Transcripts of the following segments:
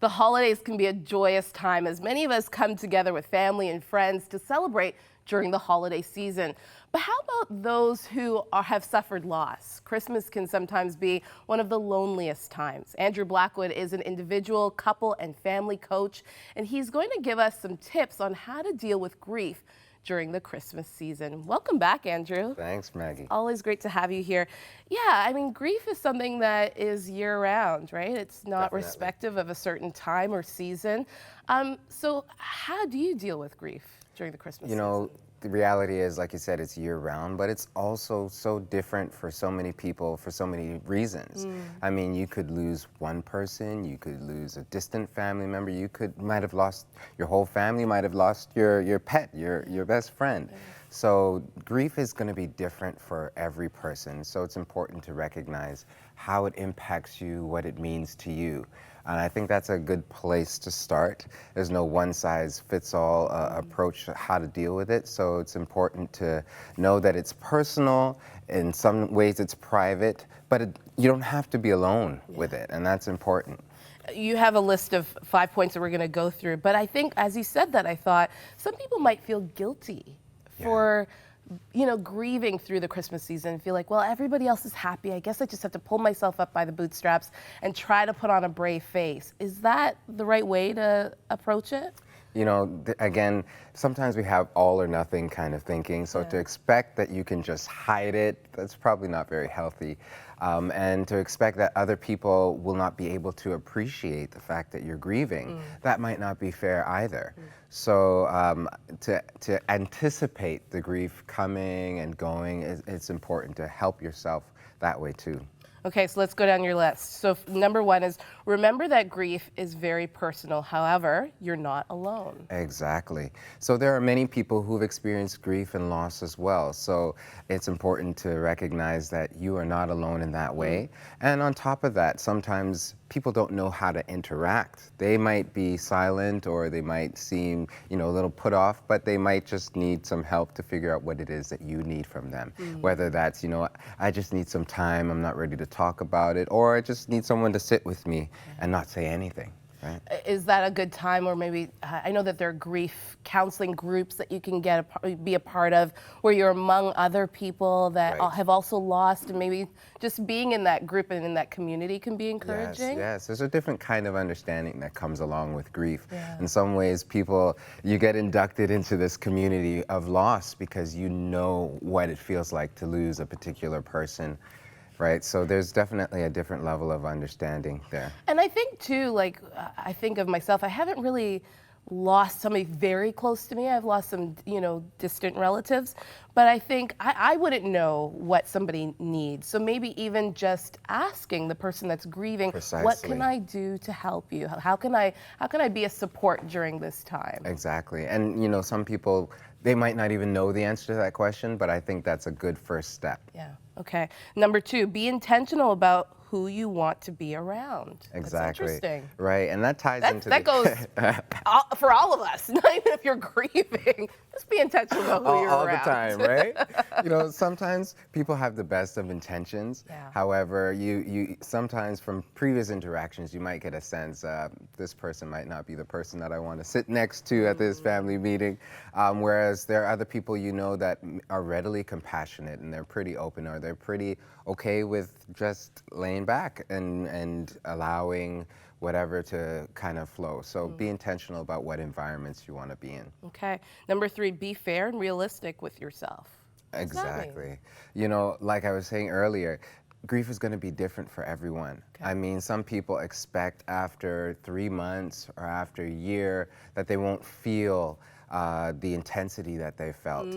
The holidays can be a joyous time as many of us come together with family and friends to celebrate during the holiday season. But how about those who have suffered loss? Christmas can sometimes be one of the loneliest times. Andrew Blackwood is an individual, couple, and family coach, and he's going to give us some tips on how to deal with grief during the Christmas season. Welcome back, Andrew. Thanks, Maggie. Always great to have you here. Yeah, I mean, grief is something that is year-round, right? It's not Definitely. respective of a certain time or season. So how do you deal with grief during the Christmas season? The reality is, like you said, it's year-round, but it's also so different for so many people for so many reasons. I mean, you could lose one person, you could lose a distant family member, might have lost your whole family, might have lost your pet, your best friend. So grief is going to be different for every person. So it's important to recognize how it impacts you, what it means to you. And I think that's a good place to start. There's no one-size-fits-all approach to how to deal with it. So it's important to know that it's personal. In some ways it's private, but you don't have to be alone with it. And that's important. You have a list of 5 points that we're going to go through. But I think as you said that, I thought some people might feel guilty for grieving through the Christmas season, feel like, well, everybody else is happy. I guess I just have to pull myself up by the bootstraps and try to put on a brave face. Is that the right way to approach it? Again, sometimes we have all or nothing kind of thinking. So to expect that you can just hide it, that's probably not very healthy. And to expect that other people will not be able to appreciate the fact that you're grieving, that might not be fair either. So to anticipate the grief coming and going, it's important to help yourself that way too. Okay, so let's go down your list. So number 1 is remember that grief is very personal. However, you're not alone. Exactly. So there are many people who've experienced grief and loss as well. So it's important to recognize that you are not alone in that way. And on top of that, sometimes people don't know how to interact. They might be silent or they might seem, a little put off, but they might just need some help to figure out what it is that you need from them. Whether that's, I just need some time, I'm not ready to talk about it, or I just need someone to sit with me and not say anything. Right. Is that a good time, or maybe, I know that there are grief counseling groups that you can be a part of where you're among other people that have also lost, and maybe just being in that group and in that community can be encouraging? Yes. There's a different kind of understanding that comes along with grief. In some ways, you get inducted into this community of loss because you know what it feels like to lose a particular person. Right, so there's definitely a different level of understanding there. And I think too, I think of myself, I haven't really lost somebody very close to me. I've lost some, distant relatives, but I think I wouldn't know what somebody needs. So maybe even just asking the person that's grieving, what can I do to help you? How can I be a support during this time? Exactly, and some people, they might not even know the answer to that question, but I think that's a good first step. Yeah. Okay. Number 2, be intentional about who you want to be around. Exactly. That's interesting. Right, and that ties into that goes for all of us, not even if you're grieving. Just be intentional about who you're around. All the time, right? Sometimes people have the best of intentions. However, you sometimes from previous interactions, you might get a sense this person might not be the person that I want to sit next to at this family meeting. Whereas there are other people that are readily compassionate and they're pretty open, or they're pretty okay with just laying back and allowing whatever to kind of flow. So be intentional about what environments you want to be in. Okay. Number 3, be fair and realistic with yourself. Exactly. Like I was saying earlier, grief is going to be different for everyone. I mean, some people expect after 3 months or after a year that they won't feel the intensity that they felt.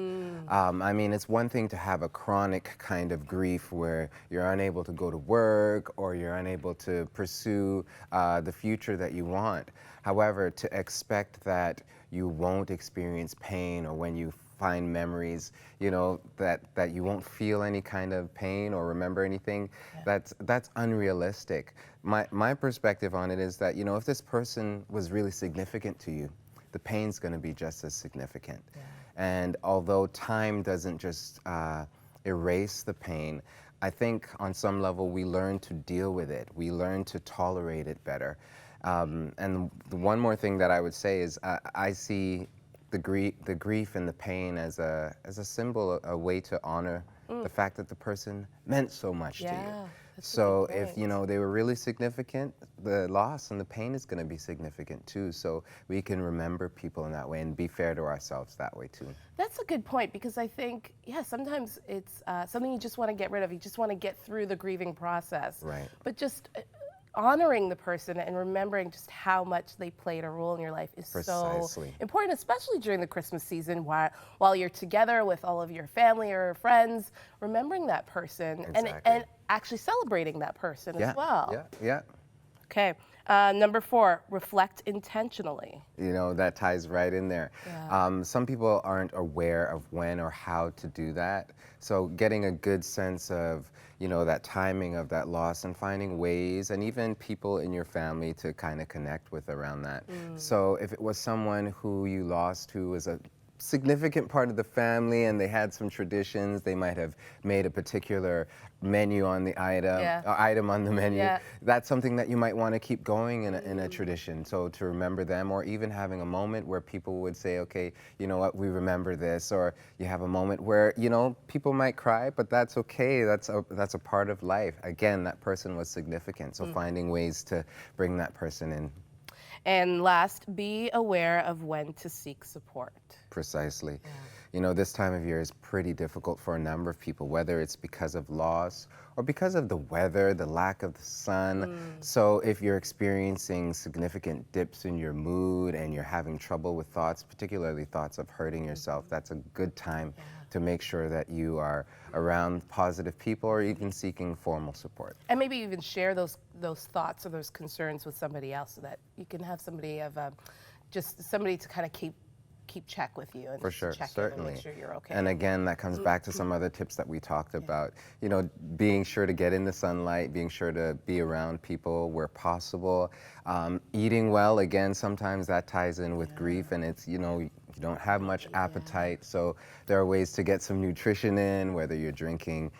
I mean, it's one thing to have a chronic kind of grief where you're unable to go to work or you're unable to pursue the future that you want. However, to expect that you won't experience pain, or when you find memories, that you won't feel any kind of pain or remember anything, that's unrealistic. My perspective on it is that, if this person was really significant to you, the pain's going to be just as significant. And although time doesn't just erase the pain, I think on some level we learn to deal with it. We learn to tolerate it better. And the one more thing that I would say is I see the grief and the pain as a symbol, a way to honor the fact that the person meant so much to you. Yeah, that's a So good if point. they were really significant, the loss and the pain is going to be significant too. So we can remember people in that way and be fair to ourselves that way too. That's a good point because I think, yeah, sometimes it's something you just want to get rid of. You just want to get through the grieving process. Right. But just honoring the person and remembering just how much they played a role in your life is so Precisely. important, especially during the Christmas season while you're together with all of your family or friends, remembering that person Exactly. and actually celebrating that person Yeah. as well. Yeah. Yeah. Okay. Number 4, reflect intentionally. That ties right in there. Yeah. Some people aren't aware of when or how to do that. So getting a good sense of, that timing of that loss and finding ways and even people in your family to kind of connect with around that. So if it was someone who you lost who was a significant part of the family and they had some traditions, they might have made a particular menu on the item on the menu. Yeah. That's something that you might want to keep going in a tradition. So to remember them, or even having a moment where people would say, okay, you know what, we remember this, or you have a moment where, people might cry, but that's okay. That's a part of life. Again, that person was significant. So finding ways to bring that person in. And last, be aware of when to seek support. Precisely. This time of year is pretty difficult for a number of people, whether it's because of loss or because of the weather, the lack of the sun. So if you're experiencing significant dips in your mood and you're having trouble with thoughts, particularly thoughts of hurting yourself, that's a good time to make sure that you are around positive people or even seeking formal support. And maybe even share those thoughts or those concerns with somebody else so that you can have somebody just somebody to kind of keep check with you and For just sure, check in certainly. and make sure you're okay. And again, that comes back to some other tips that we talked about. Being sure to get in the sunlight, being sure to be around people where possible. Eating well, again, sometimes that ties in with grief, and it's, you don't have much appetite, so there are ways to get some nutrition in, whether you're drinking,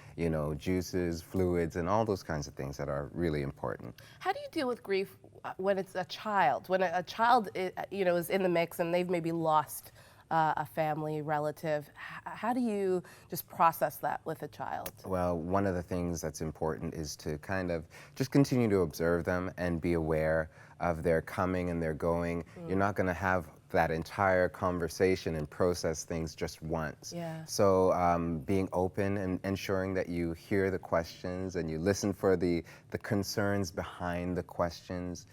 juices, fluids, and all those kinds of things that are really important. How do you deal with grief when it's a child? When a child, is in the mix and they've maybe lost a family relative, how do you just process that with a child? Well, one of the things that's important is to kind of just continue to observe them and be aware of their coming and their going. You're not going to have that entire conversation and process things just once. Yeah. So being open and ensuring that you hear the questions and you listen for the concerns behind the questions.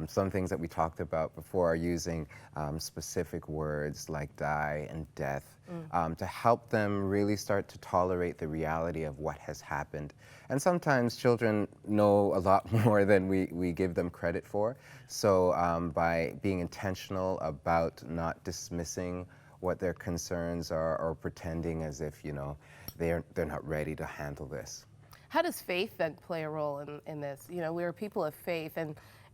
Some things that we talked about before are using specific words like die and death to help them really start to tolerate the reality of what has happened. And sometimes children know a lot more than we give them credit for. So by being intentional about not dismissing what their concerns are or pretending as if, they're not ready to handle this. How does faith then play a role in this? We're people of faith,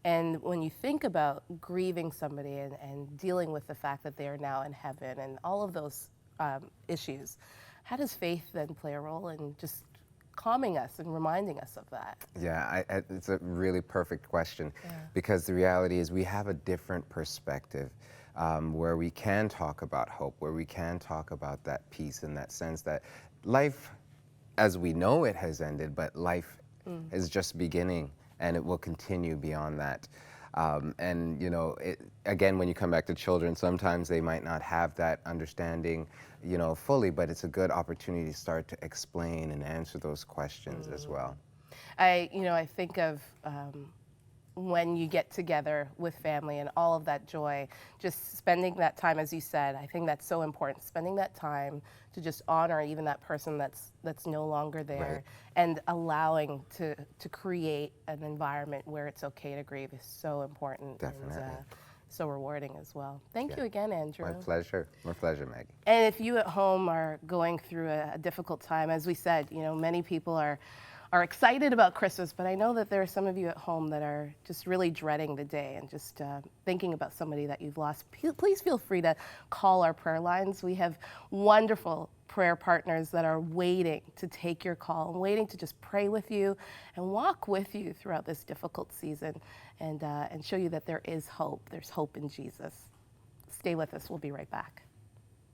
and when you think about grieving somebody and dealing with the fact that they are now in heaven and all of those issues, how does faith then play a role in just calming us and reminding us of that? Yeah, it's a really perfect question because the reality is we have a different perspective where we can talk about hope, where we can talk about that peace in that sense that life as we know it has ended, but life is just beginning and it will continue beyond that. And again, when you come back to children, sometimes they might not have that understanding, fully, but it's a good opportunity to start to explain and answer those questions as well. I think of when you get together with family and all of that joy, just spending that time, as you said, I think that's so important, spending that time to just honor even that person that's no longer there, and allowing to create an environment where it's okay to grieve is so important. Definitely. And so rewarding as well. Thank you again, Andrew. My pleasure, Maggie. And if you at home are going through a difficult time, as we said, many people are are excited about Christmas, but I know that there are some of you at home that are just really dreading the day and just thinking about somebody that you've lost. Please feel free to call our prayer lines. We have wonderful prayer partners that are waiting to take your call and waiting to just pray with you and walk with you throughout this difficult season and show you that there is hope. There's hope in Jesus. Stay with us. We'll be right back.